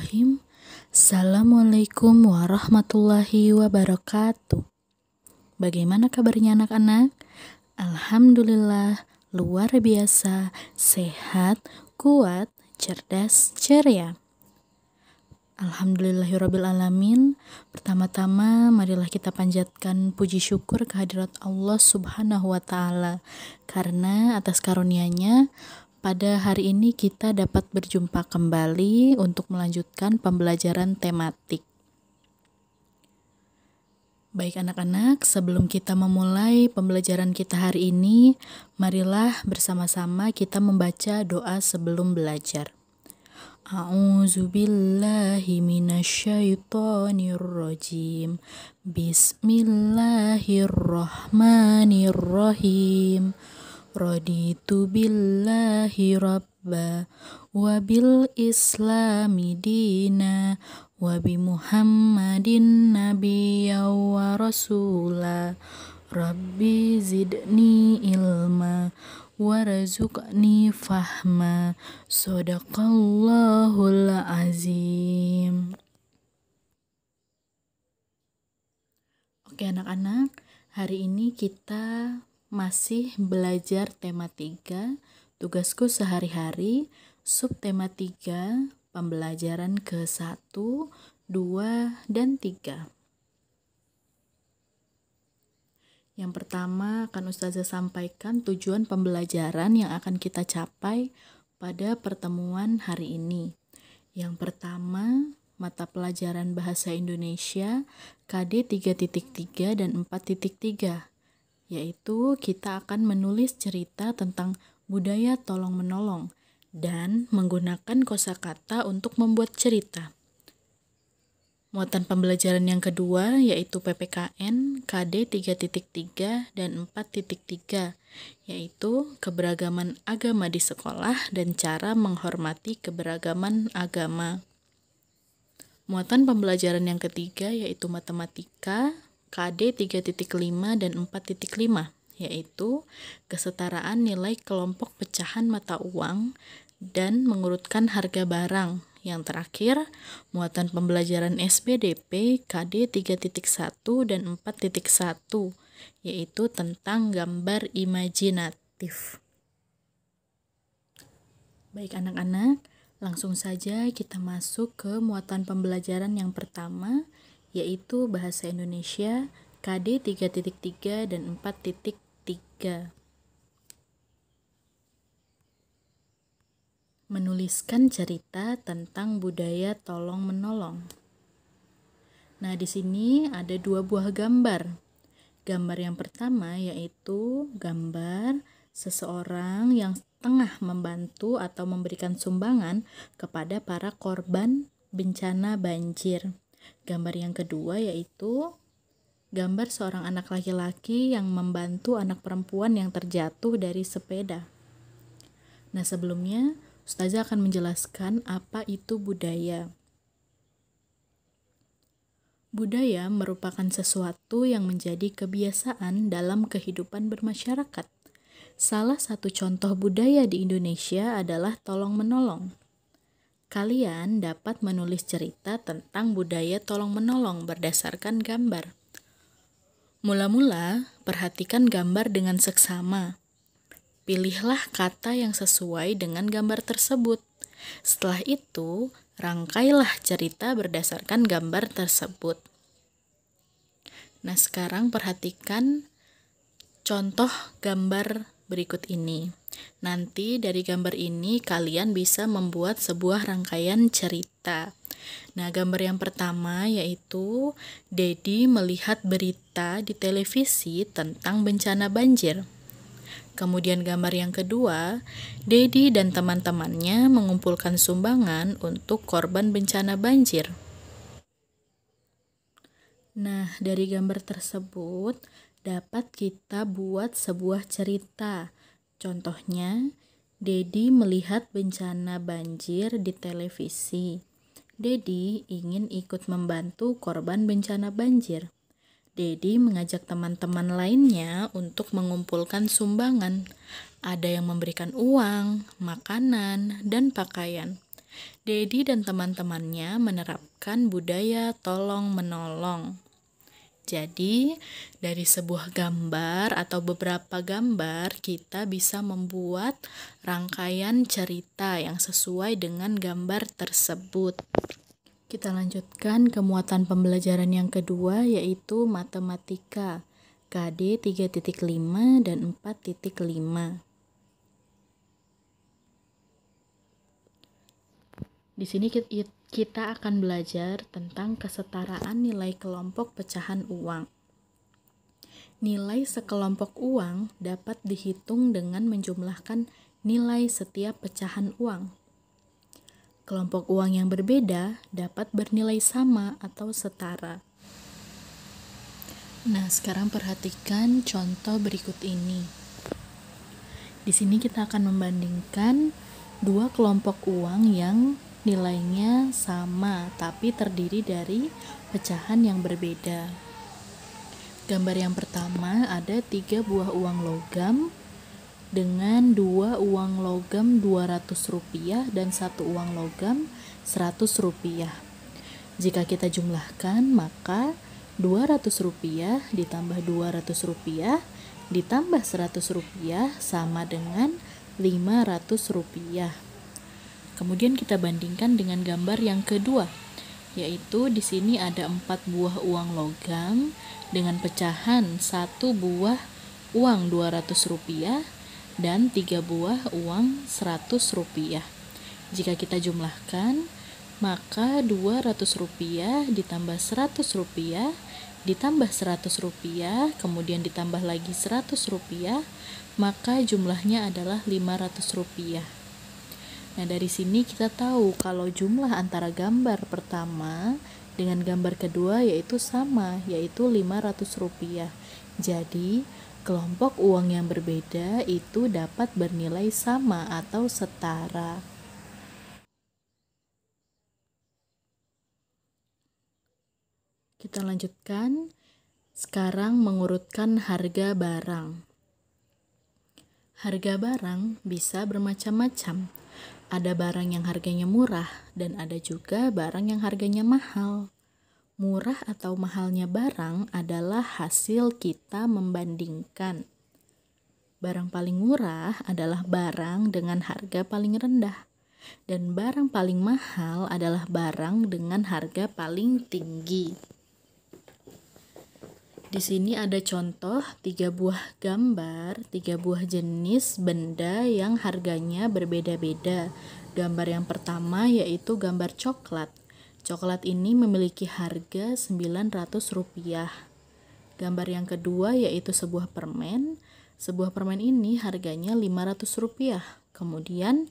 Bismillahirrahmanirrahim. Assalamualaikum warahmatullahi wabarakatuh. Bagaimana kabarnya anak-anak? Alhamdulillah, luar biasa, sehat, kuat, cerdas, ceria. Alhamdulillahirrabbilalamin. Pertama-tama marilah kita panjatkan puji syukur kehadirat Allah Subhanahu wa Ta'ala, karena atas karunia-Nya pada hari ini kita dapat berjumpa kembali untuk melanjutkan pembelajaran tematik. Baik anak-anak, sebelum kita memulai pembelajaran kita hari ini, marilah bersama-sama kita membaca doa sebelum belajar. A'udzubillahi minasyaitonirrajim. Bismillahirrahmanirrahim. Raditu billahi rabba wa bil islami dina wa bi muhammadin nabiyya wa rasula. Rabbi zidni ilma warzuqni fahma. Shadaqallahul azim. Oke anak-anak, hari ini kita masih belajar tema 3, tugasku sehari-hari, subtema 3, pembelajaran ke-1, 2, dan 3. Yang pertama akan Ustazah sampaikan tujuan pembelajaran yang akan kita capai pada pertemuan hari ini. Yang pertama, mata pelajaran Bahasa Indonesia KD 3.3 dan 4.3. Yaitu kita akan menulis cerita tentang budaya tolong-menolong dan menggunakan kosakata untuk membuat cerita. Muatan pembelajaran yang kedua yaitu PPKN KD 3.3 dan 4.3, yaitu keberagaman agama di sekolah dan cara menghormati keberagaman agama. Muatan pembelajaran yang ketiga yaitu matematika KD 3.5 dan 4.5, yaitu kesetaraan nilai kelompok pecahan mata uang dan mengurutkan harga barang. Yang terakhir, muatan pembelajaran SPDP KD 3.1 dan 4.1, yaitu tentang gambar imajinatif. Baik anak-anak, langsung saja kita masuk ke muatan pembelajaran yang pertama, yaitu Bahasa Indonesia KD 3.3 dan 4.3. Menuliskan cerita tentang budaya tolong-menolong. Nah, di sini ada 2 buah gambar. Gambar yang pertama yaitu gambar seseorang yang tengah membantu atau memberikan sumbangan kepada para korban bencana banjir. Gambar yang kedua yaitu gambar seorang anak laki-laki yang membantu anak perempuan yang terjatuh dari sepeda. Nah, sebelumnya Ustazah akan menjelaskan apa itu budaya. Budaya merupakan sesuatu yang menjadi kebiasaan dalam kehidupan bermasyarakat. Salah satu contoh budaya di Indonesia adalah tolong-menolong. Kalian dapat menulis cerita tentang budaya tolong-menolong berdasarkan gambar. Mula-mula, perhatikan gambar dengan seksama. Pilihlah kata yang sesuai dengan gambar tersebut. Setelah itu, rangkailah cerita berdasarkan gambar tersebut. Nah, sekarang perhatikan contoh gambar berikut ini. Nanti dari gambar ini kalian bisa membuat sebuah rangkaian cerita. Nah, gambar yang pertama yaitu Dedi melihat berita di televisi tentang bencana banjir. Kemudian gambar yang kedua, Dedi dan teman-temannya mengumpulkan sumbangan untuk korban bencana banjir. Nah, dari gambar tersebut dapat kita buat sebuah cerita. Contohnya, Dedi melihat bencana banjir di televisi. Dedi ingin ikut membantu korban bencana banjir. Dedi mengajak teman-teman lainnya untuk mengumpulkan sumbangan. Ada yang memberikan uang, makanan, dan pakaian. Dedi dan teman-temannya menerapkan budaya tolong-menolong. Jadi, dari sebuah gambar atau beberapa gambar, kita bisa membuat rangkaian cerita yang sesuai dengan gambar tersebut. Kita lanjutkan ke muatan pembelajaran yang kedua, yaitu matematika, KD 3.5 dan 4.5. Di sini kita akan belajar tentang kesetaraan nilai kelompok pecahan uang. Nilai sekelompok uang dapat dihitung dengan menjumlahkan nilai setiap pecahan uang. Kelompok uang yang berbeda dapat bernilai sama atau setara. Nah, sekarang perhatikan contoh berikut ini. Di sini kita akan membandingkan dua kelompok uang yang nilainya sama tapi terdiri dari pecahan yang berbeda. Gambar yang pertama ada 3 buah uang logam dengan 2 uang logam Rp200 dan 1 uang logam Rp100. Jika kita jumlahkan, maka Rp200 ditambah Rp200 ditambah Rp100 sama dengan Rp500. Kemudian kita bandingkan dengan gambar yang kedua, yaitu di sini ada 4 buah uang logam dengan pecahan 1 buah uang Rp200 dan 3 buah uang Rp100. Jika kita jumlahkan, maka Rp200 ditambah Rp100 ditambah Rp100 kemudian ditambah lagi Rp100, maka jumlahnya adalah Rp500. Nah, dari sini kita tahu kalau jumlah antara gambar pertama dengan gambar kedua yaitu sama, yaitu Rp500. Jadi, kelompok uang yang berbeda itu dapat bernilai sama atau setara. Kita lanjutkan. Sekarang mengurutkan harga barang. Harga barang bisa bermacam-macam. Ada barang yang harganya murah dan ada juga barang yang harganya mahal. Murah atau mahalnya barang adalah hasil kita membandingkan. Barang paling murah adalah barang dengan harga paling rendah, dan barang paling mahal adalah barang dengan harga paling tinggi. Di sini ada contoh 3 buah gambar, 3 buah jenis benda yang harganya berbeda-beda. Gambar yang pertama yaitu gambar coklat. Coklat ini memiliki harga Rp900. Gambar yang kedua yaitu sebuah permen. Sebuah permen ini harganya Rp500. Kemudian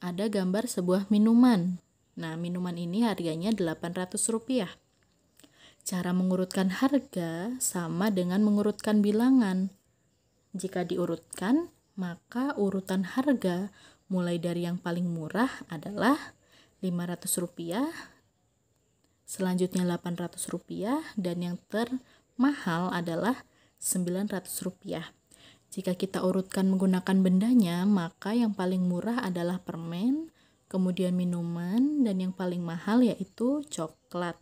ada gambar sebuah minuman. Nah, minuman ini harganya Rp800. Cara mengurutkan harga sama dengan mengurutkan bilangan. Jika diurutkan, maka urutan harga mulai dari yang paling murah adalah Rp500, selanjutnya Rp800, dan yang termahal adalah Rp900. Jika kita urutkan menggunakan bendanya, maka yang paling murah adalah permen, kemudian minuman, dan yang paling mahal yaitu coklat.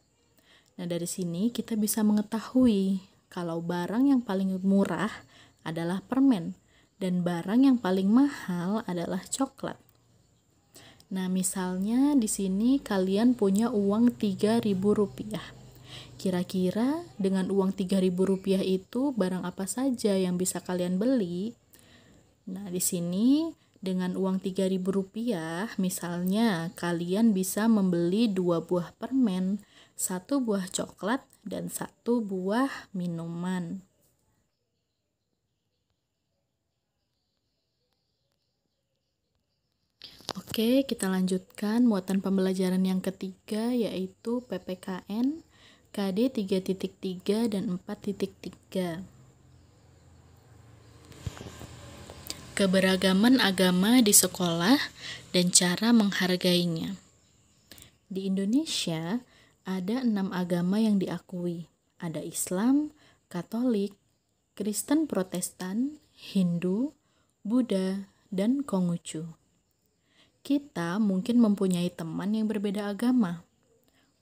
Nah, dari sini kita bisa mengetahui kalau barang yang paling murah adalah permen dan barang yang paling mahal adalah coklat. Nah, misalnya di sini kalian punya uang Rp3.000. Kira-kira dengan uang Rp3.000 itu barang apa saja yang bisa kalian beli? Nah, di sini dengan uang Rp3.000, misalnya kalian bisa membeli 2 buah permen, 1 buah coklat, dan 1 buah minuman. Oke, kita lanjutkan muatan pembelajaran yang ketiga yaitu PPKN, KD 3.3 dan 4.3. Keberagaman agama di sekolah dan cara menghargainya. Di Indonesia ada 6 agama yang diakui. Ada Islam, Katolik, Kristen Protestan, Hindu, Buddha, dan Konghucu. Kita mungkin mempunyai teman yang berbeda agama.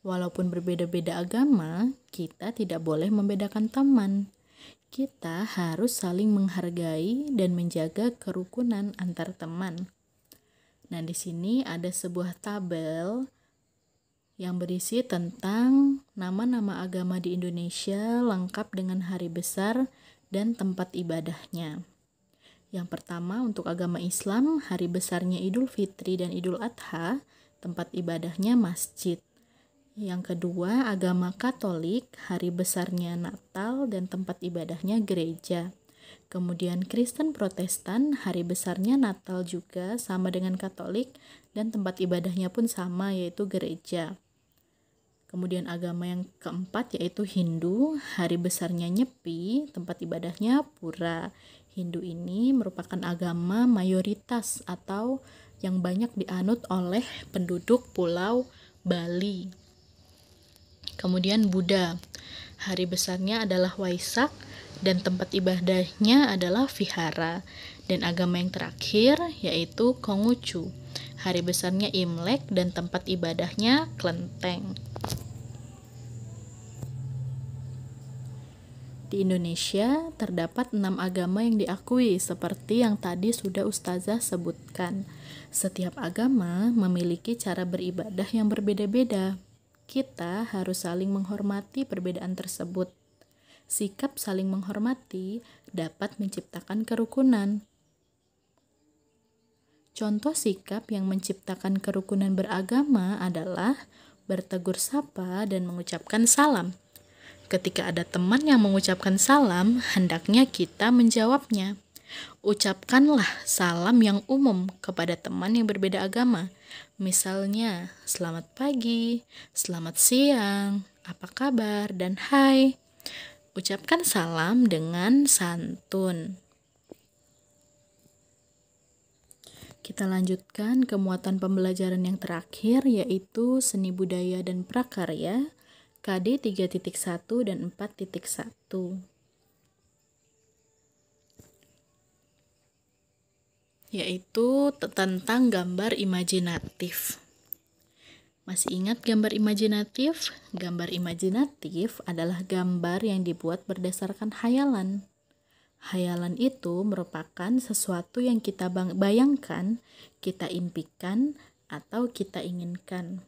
Walaupun berbeda-beda agama, kita tidak boleh membedakan teman. Kita harus saling menghargai dan menjaga kerukunan antar teman. Nah, di sini ada sebuah tabel yang berisi tentang nama-nama agama di Indonesia lengkap dengan hari besar dan tempat ibadahnya. Yang pertama, untuk agama Islam, hari besarnya Idul Fitri dan Idul Adha, tempat ibadahnya masjid. Yang kedua, agama Katolik, hari besarnya Natal dan tempat ibadahnya gereja. Kemudian Kristen Protestan, hari besarnya Natal juga sama dengan Katolik dan tempat ibadahnya pun sama, yaitu gereja. Kemudian agama yang keempat yaitu Hindu, hari besarnya Nyepi, tempat ibadahnya pura. Hindu ini merupakan agama mayoritas atau yang banyak dianut oleh penduduk Pulau Bali. Kemudian Buddha, hari besarnya adalah Waisak dan tempat ibadahnya adalah vihara. Dan agama yang terakhir yaitu Konghucu, hari besarnya Imlek dan tempat ibadahnya kelenteng. Di Indonesia terdapat 6 agama yang diakui seperti yang tadi sudah Ustazah sebutkan. Setiap agama memiliki cara beribadah yang berbeda-beda. Kita harus saling menghormati perbedaan tersebut. Sikap saling menghormati dapat menciptakan kerukunan. Contoh sikap yang menciptakan kerukunan beragama adalah bertegur sapa dan mengucapkan salam. Ketika ada teman yang mengucapkan salam, hendaknya kita menjawabnya. Ucapkanlah salam yang umum kepada teman yang berbeda agama. Misalnya, selamat pagi, selamat siang, apa kabar, dan hai. Ucapkan salam dengan santun. Kita lanjutkan ke muatan pembelajaran yang terakhir, yaitu seni budaya dan prakarya, KD 3.1 dan 4.1, yaitu tentang gambar imajinatif. Masih ingat gambar imajinatif? Gambar imajinatif adalah gambar yang dibuat berdasarkan hayalan. Hayalan itu merupakan sesuatu yang kita bayangkan, kita impikan, atau kita inginkan.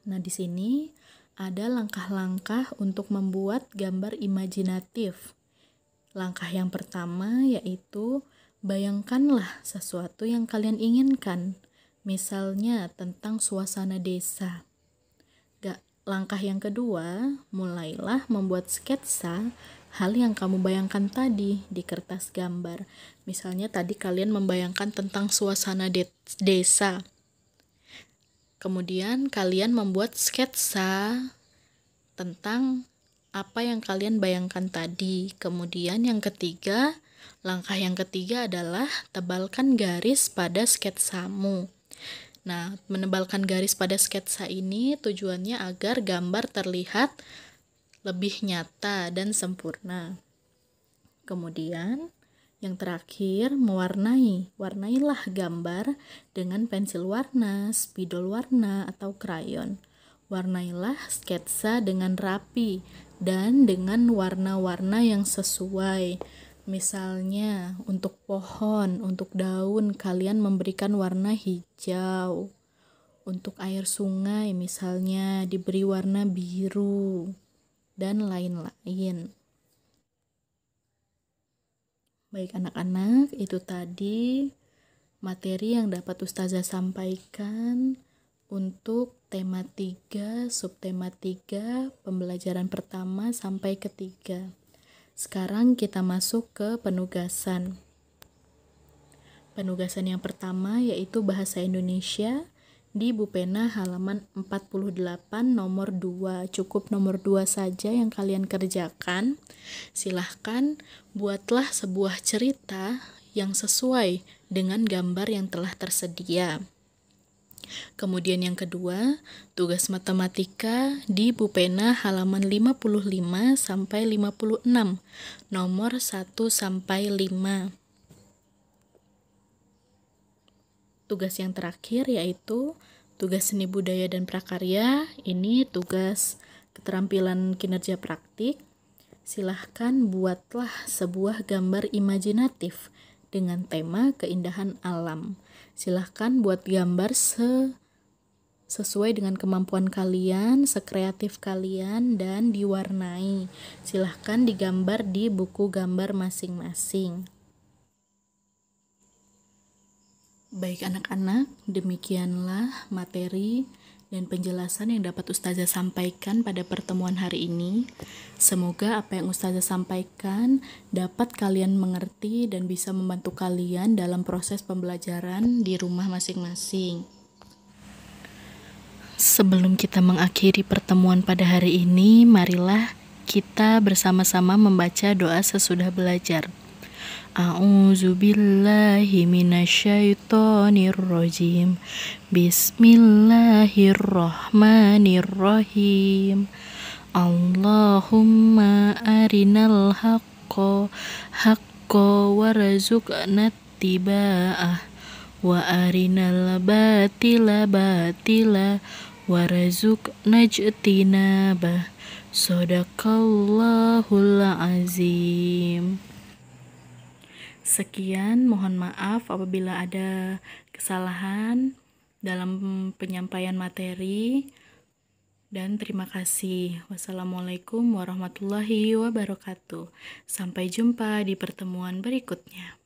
Nah, di sini ada langkah-langkah untuk membuat gambar imajinatif. Langkah yang pertama yaitu bayangkanlah sesuatu yang kalian inginkan, misalnya tentang suasana desa. Langkah yang kedua, mulailah membuat sketsa hal yang kamu bayangkan tadi di kertas gambar. Misalnya tadi kalian membayangkan tentang suasana desa. Kemudian kalian membuat sketsa tentang apa yang kalian bayangkan tadi. Kemudian langkah yang ketiga adalah tebalkan garis pada sketsamu. Nah, menebalkan garis pada sketsa ini tujuannya agar gambar terlihat lebih nyata dan sempurna. Kemudian yang terakhir, warnailah gambar dengan pensil warna, spidol warna, atau krayon. Warnailah sketsa dengan rapi dan dengan warna-warna yang sesuai. Misalnya, untuk pohon, untuk daun, kalian memberikan warna hijau. Untuk air sungai, misalnya, diberi warna biru, dan lain-lain. Baik anak-anak, itu tadi materi yang dapat Ustazah sampaikan untuk tema 3, subtema 3, pembelajaran pertama sampai ketiga. Sekarang kita masuk ke penugasan. Penugasan yang pertama yaitu bahasa Indonesia di Bupena halaman 48 nomor 2. Cukup nomor 2 saja yang kalian kerjakan. Silahkan buatlah sebuah cerita yang sesuai dengan gambar yang telah tersedia. Kemudian yang kedua, tugas matematika di Bupena halaman 55 sampai 56, nomor 1 sampai 5. tugas yang terakhir yaitu tugas seni budaya dan prakarya. Ini tugas keterampilan kinerja praktik. Silahkan buatlah sebuah gambar imajinatif dengan tema keindahan alam. Silahkan buat gambar sesuai dengan kemampuan kalian, sekreatif kalian, dan diwarnai. Silahkan digambar di buku gambar masing-masing. Baik anak-anak, demikianlah materi dan penjelasan yang dapat Ustazah sampaikan pada pertemuan hari ini. Semoga apa yang Ustazah sampaikan dapat kalian mengerti dan bisa membantu kalian dalam proses pembelajaran di rumah masing-masing. Sebelum kita mengakhiri pertemuan pada hari ini, marilah kita bersama-sama membaca doa sesudah belajar. A'udzu billahi minasyaitonir rajim. Bismillahirrahmanirrahim. Allahumma arinal haqqa warzuqna ittiba'ah wa arinal batila warzuqna ijtinabah. Shadaqallahul azim. Sekian, mohon maaf apabila ada kesalahan dalam penyampaian materi, dan terima kasih. Wassalamualaikum warahmatullahi wabarakatuh. Sampai jumpa di pertemuan berikutnya.